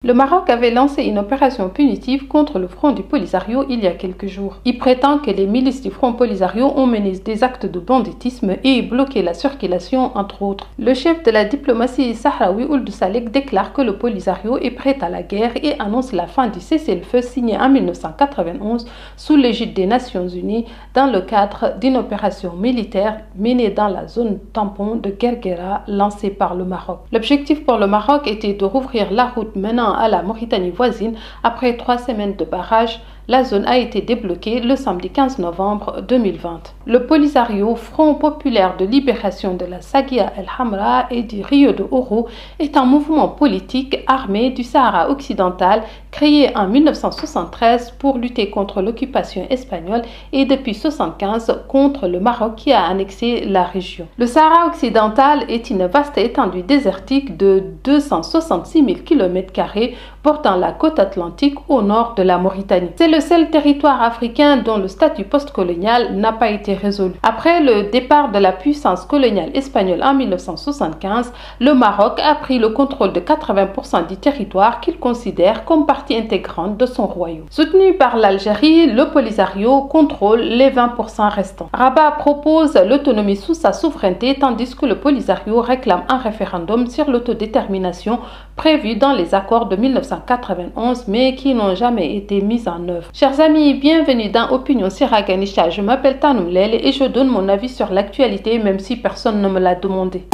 Le Maroc avait lancé une opération punitive contre le Front du Polisario il y a quelques jours. Il prétend que les milices du Front Polisario ont mené des actes de banditisme et bloqué la circulation, entre autres. Le chef de la diplomatie sahraoui Ould Salek déclare que le Polisario est prêt à la guerre et annonce la fin du cessez-le-feu signé en 1991 sous l'égide des Nations Unies dans le cadre d'une opération militaire menée dans la zone tampon de Guerguera lancée par le Maroc. L'objectif pour le Maroc était de rouvrir la route menant à la Mauritanie voisine. Après 3 semaines de barrage, la zone a été débloquée le samedi 15 novembre 2020. Le Polisario, Front populaire de libération de la Sagia El Hamra et du Rio de Oro, est un mouvement politique armé du Sahara occidental créé en 1973 pour lutter contre l'occupation espagnole et depuis 1975 contre le Maroc qui a annexé la région. Le Sahara occidental est une vaste étendue désertique de 266 000 km² portant la côte atlantique au nord de la Mauritanie. C'est le seul territoire africain dont le statut postcolonial n'a pas été résolu. Après le départ de la puissance coloniale espagnole en 1975, le Maroc a pris le contrôle de 80% du territoire qu'il considère comme partie intégrante de son royaume. Soutenu par l'Algérie, le Polisario contrôle les 20% restants. Rabat propose l'autonomie sous sa souveraineté tandis que le Polisario réclame un référendum sur l'autodétermination prévu dans les accords de 1991 mais qui n'ont jamais été mis en œuvre. Chers amis, bienvenue dans Opinion Siraganisha. Je m'appelle Tanoum Lele et je donne mon avis sur l'actualité même si personne ne me l'a demandé.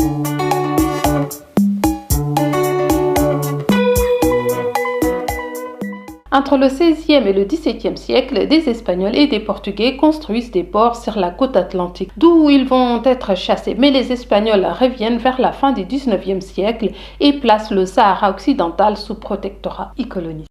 Entre le XVIe et le XVIIe siècle, des Espagnols et des Portugais construisent des ports sur la côte atlantique, d'où ils vont être chassés. Mais les Espagnols reviennent vers la fin du XIXe siècle et placent le Sahara occidental sous protectorat. Ils colonisent.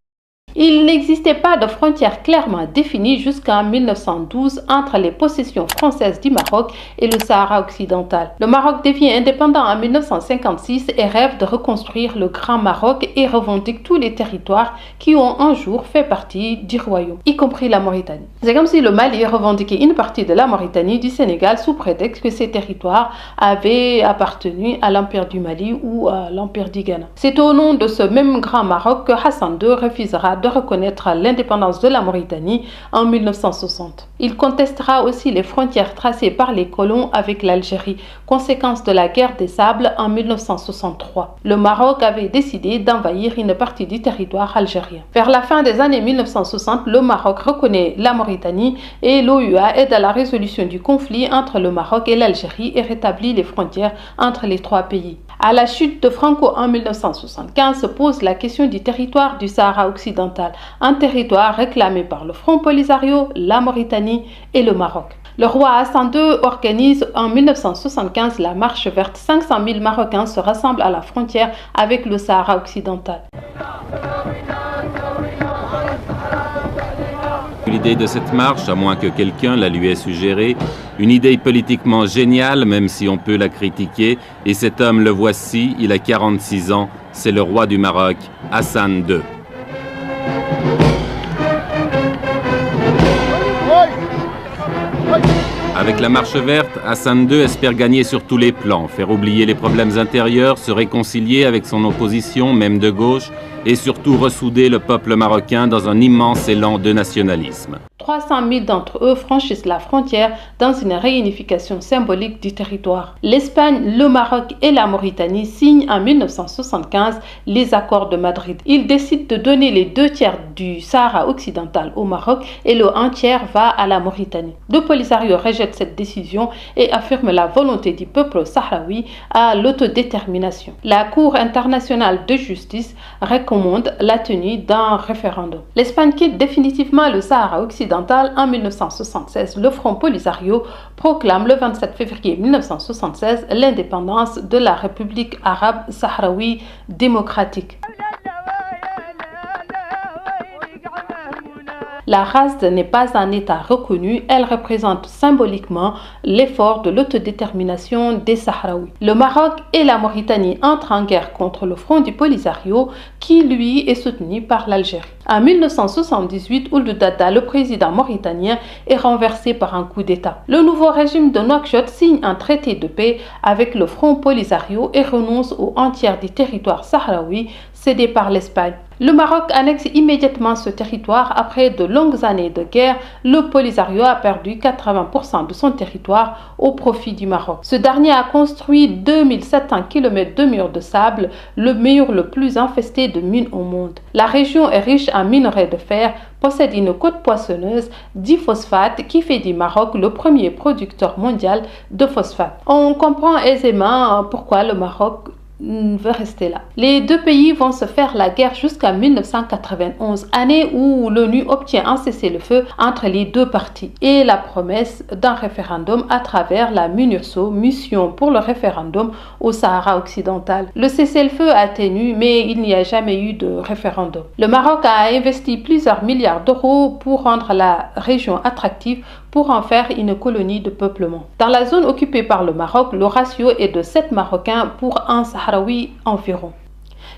Il n'existait pas de frontière clairement définie jusqu'en 1912 entre les possessions françaises du Maroc et le Sahara occidental. Le Maroc devient indépendant en 1956 et rêve de reconstruire le Grand Maroc et revendique tous les territoires qui ont un jour fait partie du royaume, y compris la Mauritanie. C'est comme si le Mali revendiquait une partie de la Mauritanie du Sénégal sous prétexte que ces territoires avaient appartenu à l'Empire du Mali ou à l'Empire du Ghana. C'est au nom de ce même Grand Maroc que Hassan II refusera de reconnaître l'indépendance de la Mauritanie en 1960. Il contestera aussi les frontières tracées par les colons avec l'Algérie, conséquence de la guerre des Sables en 1963. Le Maroc avait décidé d'envahir une partie du territoire algérien. Vers la fin des années 1960, le Maroc reconnaît la Mauritanie et l'OUA aide à la résolution du conflit entre le Maroc et l'Algérie et rétablit les frontières entre les 3 pays. À la chute de Franco en 1975 se pose la question du territoire du Sahara occidental, un territoire réclamé par le Front Polisario, la Mauritanie et le Maroc. Le roi Hassan II organise en 1975 la marche verte. 500 000 Marocains se rassemblent à la frontière avec le Sahara occidental. L'idée de cette marche, à moins que quelqu'un la lui ait suggérée, une idée politiquement géniale, même si on peut la critiquer, et cet homme le voici, il a 46 ans, c'est le roi du Maroc, Hassan II. Avec la marche verte, Hassan II espère gagner sur tous les plans, faire oublier les problèmes intérieurs, se réconcilier avec son opposition, même de gauche, et surtout ressouder le peuple marocain dans un immense élan de nationalisme. 300 000 d'entre eux franchissent la frontière dans une réunification symbolique du territoire. L'Espagne, le Maroc et la Mauritanie signent en 1975 les accords de Madrid. Ils décident de donner les 2/3 du Sahara occidental au Maroc et le 1/3 va à la Mauritanie. Le Polisario rejette cette décision et affirme la volonté du peuple sahraoui à l'autodétermination. La Cour internationale de justice recommande la tenue d'un référendum. L'Espagne quitte définitivement le Sahara occidental en 1976. Le Front Polisario proclame le 27 février 1976 l'indépendance de la République arabe sahraoui démocratique. La race n'est pas un État reconnu, elle représente symboliquement l'effort de l'autodétermination des Sahraouis. Le Maroc et la Mauritanie entrent en guerre contre le Front du Polisario qui lui est soutenu par l'Algérie. En 1978, Ould Daddah, le président mauritanien, est renversé par un coup d'État. Le nouveau régime de Nouakchott signe un traité de paix avec le Front Polisario et renonce au un tiers des territoires sahraouis cédés par l'Espagne. Le Maroc annexe immédiatement ce territoire. Après de longues années de guerre, le Polisario a perdu 80% de son territoire au profit du Maroc. Ce dernier a construit 2700 km de murs de sable, le mur le plus infesté de mines au monde. La région est riche en minerais de fer, possède une côte poissonneuse, diphosphate, qui fait du Maroc le premier producteur mondial de phosphate. On comprend aisément pourquoi le Maroc veut rester là. Les deux pays vont se faire la guerre jusqu'en 1991, année où l'ONU obtient un cessez-le-feu entre les deux parties et la promesse d'un référendum à travers la MINURSO, mission pour le référendum au Sahara occidental. Le cessez-le-feu a tenu, mais il n'y a jamais eu de référendum. Le Maroc a investi plusieurs milliards d'euros pour rendre la région attractive pour en faire une colonie de peuplement. Dans la zone occupée par le Maroc, le ratio est de 7 Marocains pour un Sahraoui environ.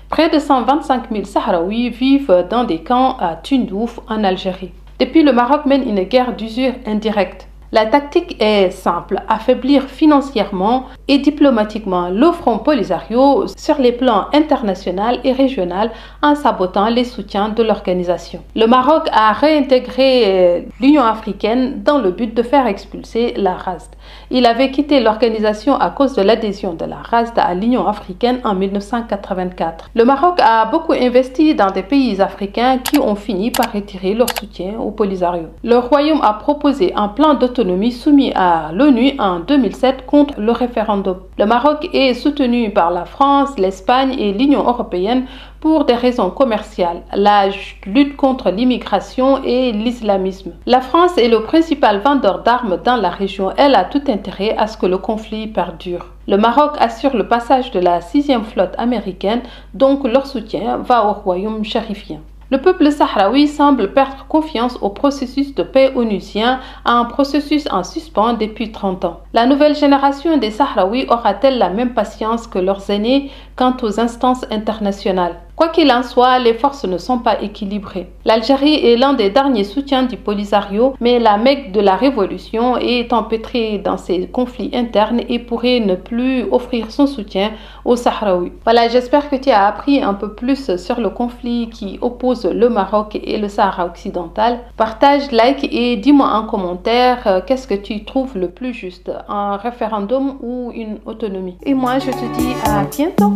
Près de 125 000 Sahraouis vivent dans des camps à Tindouf en Algérie. Depuis, le Maroc mène une guerre d'usure indirecte. La tactique est simple, affaiblir financièrement et diplomatiquement le Front Polisario sur les plans international et régional en sabotant les soutiens de l'organisation. Le Maroc a réintégré l'Union africaine dans le but de faire expulser la RASD. Il avait quitté l'organisation à cause de l'adhésion de la RASD à l'Union africaine en 1984. Le Maroc a beaucoup investi dans des pays africains qui ont fini par retirer leur soutien au Polisario. Le Royaume a proposé un plan d'autonomie soumis à l'ONU en 2007 contre le référendum. Le Maroc est soutenu par la France, l'Espagne et l'Union européenne pour des raisons commerciales, la lutte contre l'immigration et l'islamisme. La France est le principal vendeur d'armes dans la région. Elle a tout intérêt à ce que le conflit perdure. Le Maroc assure le passage de la 6e flotte américaine, donc leur soutien va au royaume chérifien. Le peuple sahraoui semble perdre confiance au processus de paix onusien, un processus en suspens depuis 30 ans. La nouvelle génération des Sahraouis aura-t-elle la même patience que leurs aînés quant aux instances internationales? Quoi qu'il en soit, les forces ne sont pas équilibrées. L'Algérie est l'un des derniers soutiens du Polisario, mais la Mecque de la Révolution est empêtrée dans ces conflits internes et pourrait ne plus offrir son soutien aux Sahraouis. Voilà, j'espère que tu as appris un peu plus sur le conflit qui oppose le Maroc et le Sahara occidental. Partage, like et dis-moi en commentaire qu'est-ce que tu trouves le plus juste, un référendum ou une autonomie. Et moi, je te dis à bientôt.